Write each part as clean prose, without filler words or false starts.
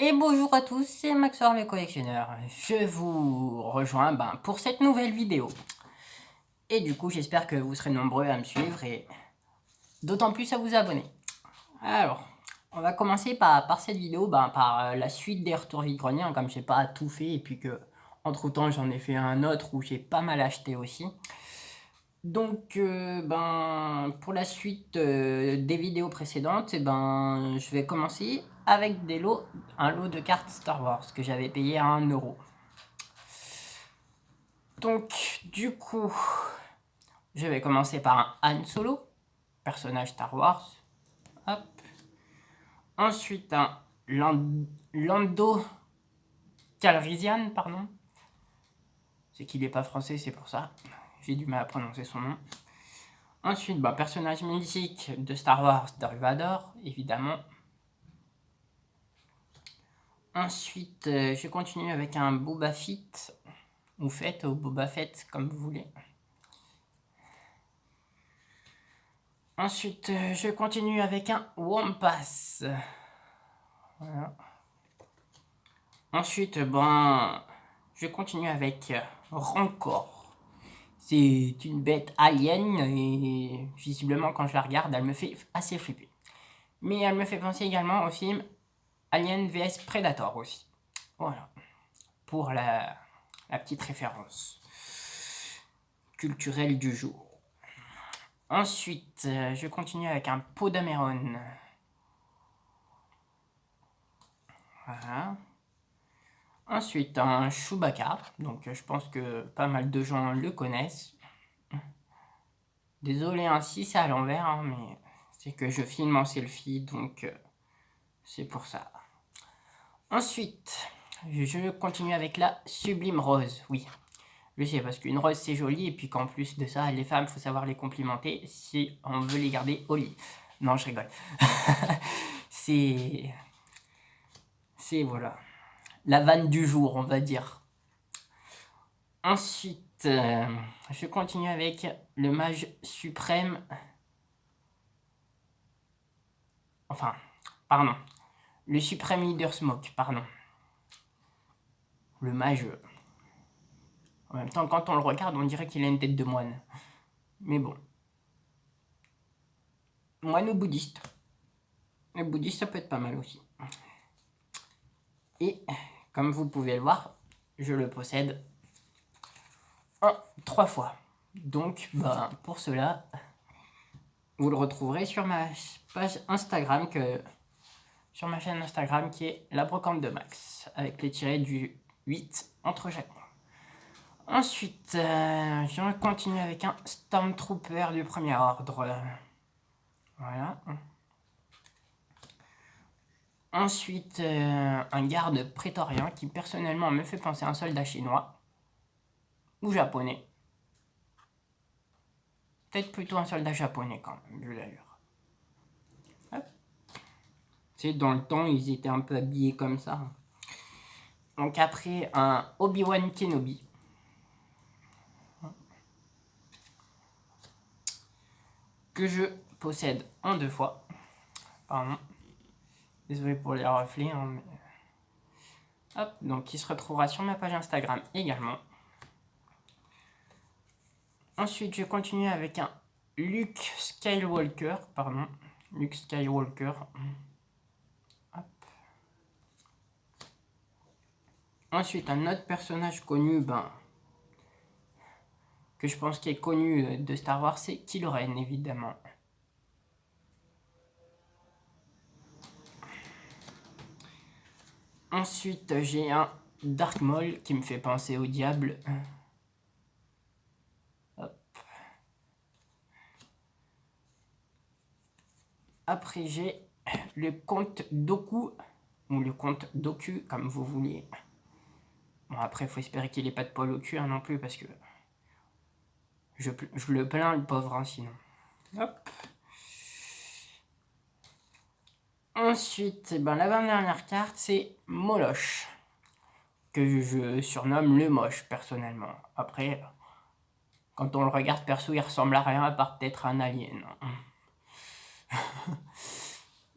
Et bonjour à tous, c'est Maxor le collectionneur. Je vous rejoins pour cette nouvelle vidéo. Et du coup, j'espère que vous serez nombreux à me suivre et d'autant plus à vous abonner. Alors, on va commencer par cette vidéo, par la suite des retours vide-grenier, comme je n'ai pas tout fait et puis que entre temps j'en ai fait un autre où j'ai pas mal acheté aussi. Donc, pour la suite des vidéos précédentes, je vais commencer avec un lot de cartes Star Wars que j'avais payé à 1 euro. Donc, du coup, je vais commencer par un Han Solo, personnage Star Wars. Hop. Ensuite, un Lando Calrissian, pardon. C'est qu'il n'est pas français, c'est pour ça. J'ai du mal à prononcer son nom. Ensuite, personnage mythique de Star Wars, Darth Vader, évidemment. Ensuite, je continue avec un Boba Fett, ou Fett, ou Boba Fett, comme vous voulez. Ensuite, je continue avec un Wampas. Voilà. Ensuite, je continue avec Rancor. C'est une bête alien et visiblement, quand je la regarde, elle me fait assez flipper. Mais elle me fait penser également au film Alien vs Predator aussi. Voilà. Pour la petite référence culturelle du jour. Ensuite, je continue avec un Podameron. Voilà. Ensuite, un Chewbacca. Donc, je pense que pas mal de gens le connaissent. Désolé si c'est à l'envers, hein, mais c'est que je filme en selfie, donc c'est pour ça. Ensuite, je continue avec la Sublime Rose. Oui, je sais, parce qu'une rose c'est joli, et puis qu'en plus de ça, les femmes, faut savoir les complimenter si on veut les garder au lit. Non, je rigole. c'est voilà, la vanne du jour, on va dire. Ensuite, je continue avec le mage suprême. Enfin, pardon. Le suprême leader Smoke, pardon. Le mage. En même temps, quand on le regarde, on dirait qu'il a une tête de moine. Mais bon. Moine ou bouddhiste. Le bouddhiste, ça peut être pas mal aussi. Et, comme vous pouvez le voir, je le possède en 3 fois. Donc, pour cela, vous le retrouverez sur ma page Instagram, sur ma chaîne Instagram qui est la brocante de Max, avec les tirés du 8 entre chaque mois. Ensuite, je continue avec un Stormtrooper du premier ordre. Voilà. Ensuite, un garde prétorien qui personnellement me fait penser à un soldat chinois ou japonais. Peut-être plutôt un soldat japonais quand même, vu l'allure. Tu sais, dans le temps, ils étaient un peu habillés comme ça. Donc après, un Obi-Wan Kenobi. Que je possède en 2 fois. Pardon. Désolé pour les reflets. Hein, mais... Hop, donc il se retrouvera sur ma page Instagram également. Ensuite, je continue avec un Luke Skywalker. Pardon. Luke Skywalker. Hop. Ensuite, un autre personnage connu, que je pense qu'il est connu de Star Wars, c'est Kylo Ren, évidemment. Ensuite, j'ai un Dark Maul qui me fait penser au diable. Hop. Après, j'ai le comte Dooku, ou le comte Doku, comme vous voulez. Bon, après, il faut espérer qu'il n'ait pas de poil au cul non plus, parce que je le plains, le pauvre, hein, sinon. Hop. Ensuite, la dernière carte, c'est Moloch, que je surnomme le moche, personnellement. Après, quand on le regarde perso, il ressemble à rien, à part peut-être un alien.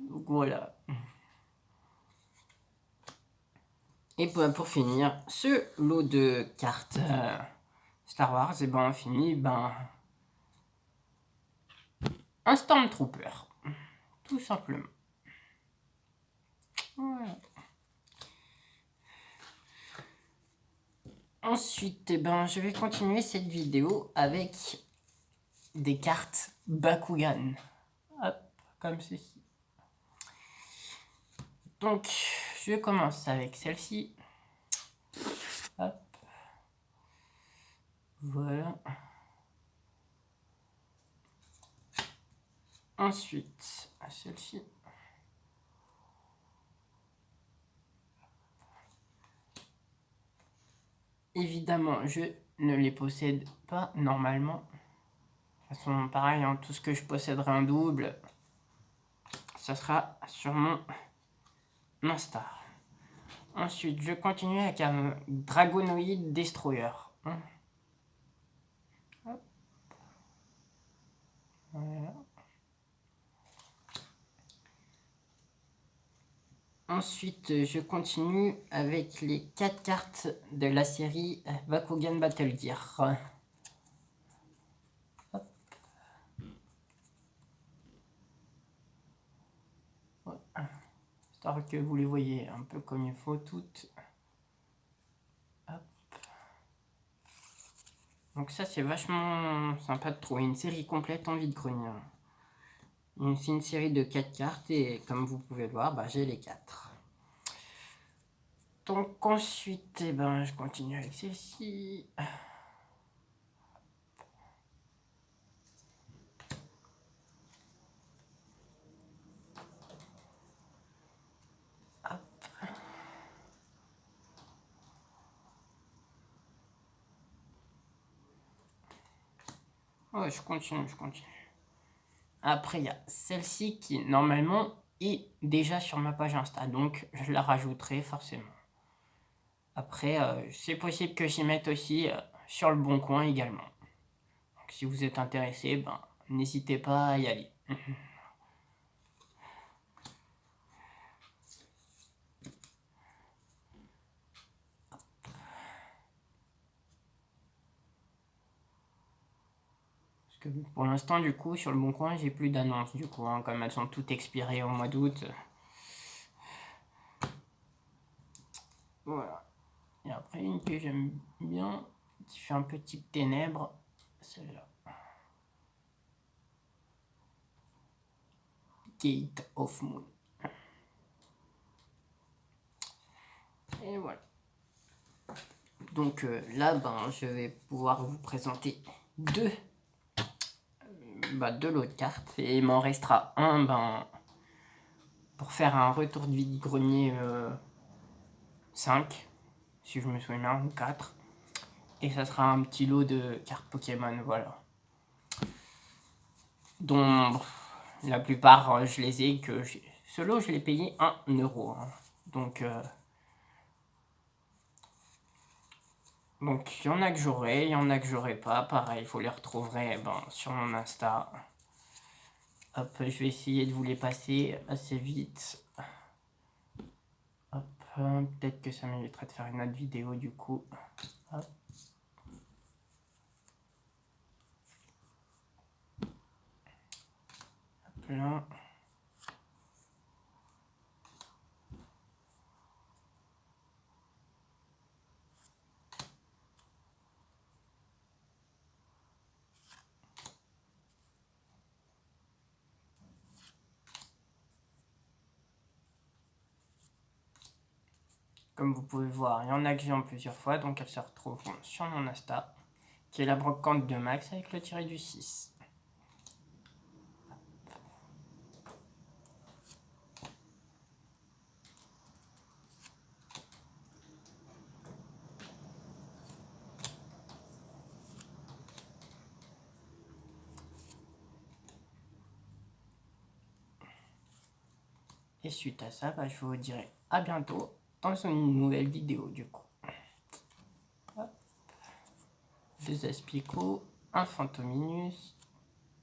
Donc voilà. Et pour finir, ce lot de cartes Star Wars, et ben on finit un Stormtrooper, tout simplement. Voilà. Ensuite, je vais continuer cette vidéo avec des cartes Bakugan. Hop, comme ceci. Donc, je commence avec celle-ci. Hop. Voilà. Ensuite, celle-ci. Évidemment, je ne les possède pas normalement. De toute façon, pareil, tout ce que je posséderai en double, ça sera sur mon Insta. Ensuite, je continue avec un Dragonoid Destroyer. Hop. Voilà. Ensuite, je continue avec les 4 cartes de la série Bakugan Battle Gear. Hop. Voilà. Histoire que vous les voyez un peu comme il faut toutes. Hop. Donc ça c'est vachement sympa de trouver une série complète en vide-grenier. C'est une série de 4 cartes et comme vous pouvez le voir, j'ai les 4. Donc ensuite, je continue avec celle-ci. Hop. Ouais, je continue. Après, il y a celle-ci qui, normalement, est déjà sur ma page Insta. Donc, je la rajouterai forcément. Après, c'est possible que j'y mette aussi sur le Bon Coin également. Donc, si vous êtes intéressé, n'hésitez pas à y aller. Parce que pour l'instant, du coup, sur le Bon Coin, j'ai plus d'annonces. Du coup, comme elles sont toutes expirées au mois d'août. Voilà. Et après, une que j'aime bien, qui fait un peu type ténèbres, celle-là. Gate of Moon. Et voilà. Donc là, je vais pouvoir vous présenter deux lots de cartes. Et il m'en restera un pour faire un retour de vide-grenier 5, si je me souviens bien, ou 4. Et ça sera un petit lot de cartes Pokémon, voilà. Dont la plupart, je les ai que... Ce lot, je l'ai payé 1 €. Donc, il y en a que j'aurai, il y en a que j'aurai pas. Pareil, vous les retrouverez sur mon Insta. Hop, je vais essayer de vous les passer assez vite. Hop, peut-être que ça m'éviterait de faire une autre vidéo du coup. Hop. Hop là. Comme vous pouvez voir, il y en a que j'ai en plusieurs fois, donc elles se retrouvent sur mon Insta, qui est la brocante de Max avec le tiré du 6. Et suite à ça, je vous dirai à bientôt dans une nouvelle vidéo du coup. Hop. 2 Aspico, un Fantominus,